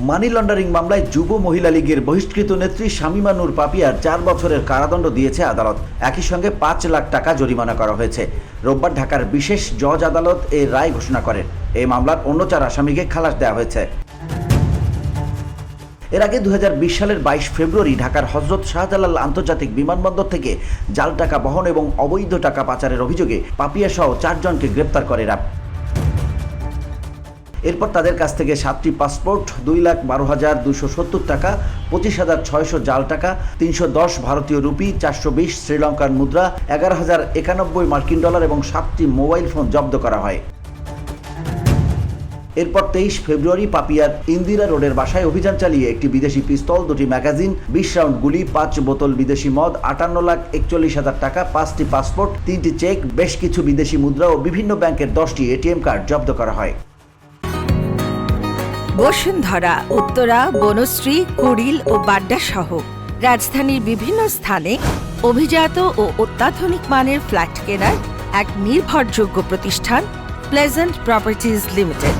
Money laundering মামলায় যুব মহিলা লীগের বহিষ্কৃত নেত্রী শামীমা নূর পাপিয়ার 4 বছরের কারাদণ্ড দিয়েছে আদালত। একই সঙ্গে 5 লাখ টাকা জরিমানা করা হয়েছে। রোববার ঢাকার বিশেষ জজ আদালত এই রায় ঘোষণা করেন। এই মামলার অন্য 4 আসামিকে খালাস দেওয়া হয়েছে। এর আগে 2020 সালের 22 ফেব্রুয়ারি ঢাকার হযরত শাহজালাল আন্তর্জাতিক বিমানবন্দর থেকে জাল টাকা বহন এবং অবৈধ টাকা পাচারের অভিযোগে পাপিয়া সহ 4 জনকে গ্রেপ্তার করে র্যাব। এরপর তাদের কাছ থেকে 7টি পাসপোর্ট, 2,12,270 টাকা, 25,600 জাল টাকা, 310 ভারতীয় রুপি, 420 শ্রীলঙ্কার মুদ্রা, 11,091 মার্কিন ডলার এবং 7টি মোবাইল ফোন জব্দ করা হয়। এরপর 23 ফেব্রুয়ারি পাপিয়ার ইন্দিরা রোডের বাসায় অভিযান চালিয়ে একটি বিদেশি পিস্তল, 2টি ম্যাগাজিন, 20 রাউন্ড গুলি, 5 বোতল বিদেশি মদ, 58,41,000 টাকা, 5টি পাসপোর্ট, 3টি চেক, বেশ কিছু বিদেশি মুদ্রা ও বিভিন্ন ব্যাংকের 10টি এটিএম কার্ড জব্দ করা হয়। বসুন্ধরা, উত্তরা, বনশ্রী, কুড়িল ও বাড্ডা সহ রাজধানীর বিভিন্ন স্থানে অভিজাত ও অত্যাধুনিক মানের ফ্ল্যাট কেনার এক নির্ভরযোগ্য প্রতিষ্ঠান প্লেজেন্ট প্রপার্টিজ লিমিটেড।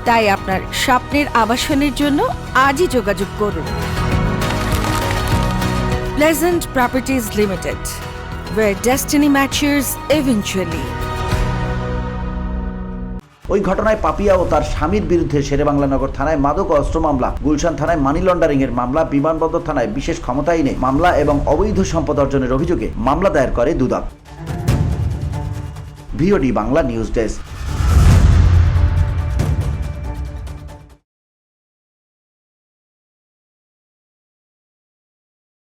তাই আপনার স্বপ্নের আবাসনের জন্য আজই যোগাযোগ করুন। Pleasant properties limited, where destiny matches eventually. ওই ঘটনায় পাপিয়া ও তার স্বামীর বিরুদ্ধে শেরেবাংলানগর থানায় মাদক ও অস্ত্র মামলা, গুলশান থানায় মানি লন্ডারিং এর মামলা, বিমানবন্দর থানায় বিশেষ ক্ষমতা আইনে মামলা এবং অবৈধ সম্পদ অর্জনের অভিযোগে মামলা দায়ের করে দুদক। VOD Bangla news desk.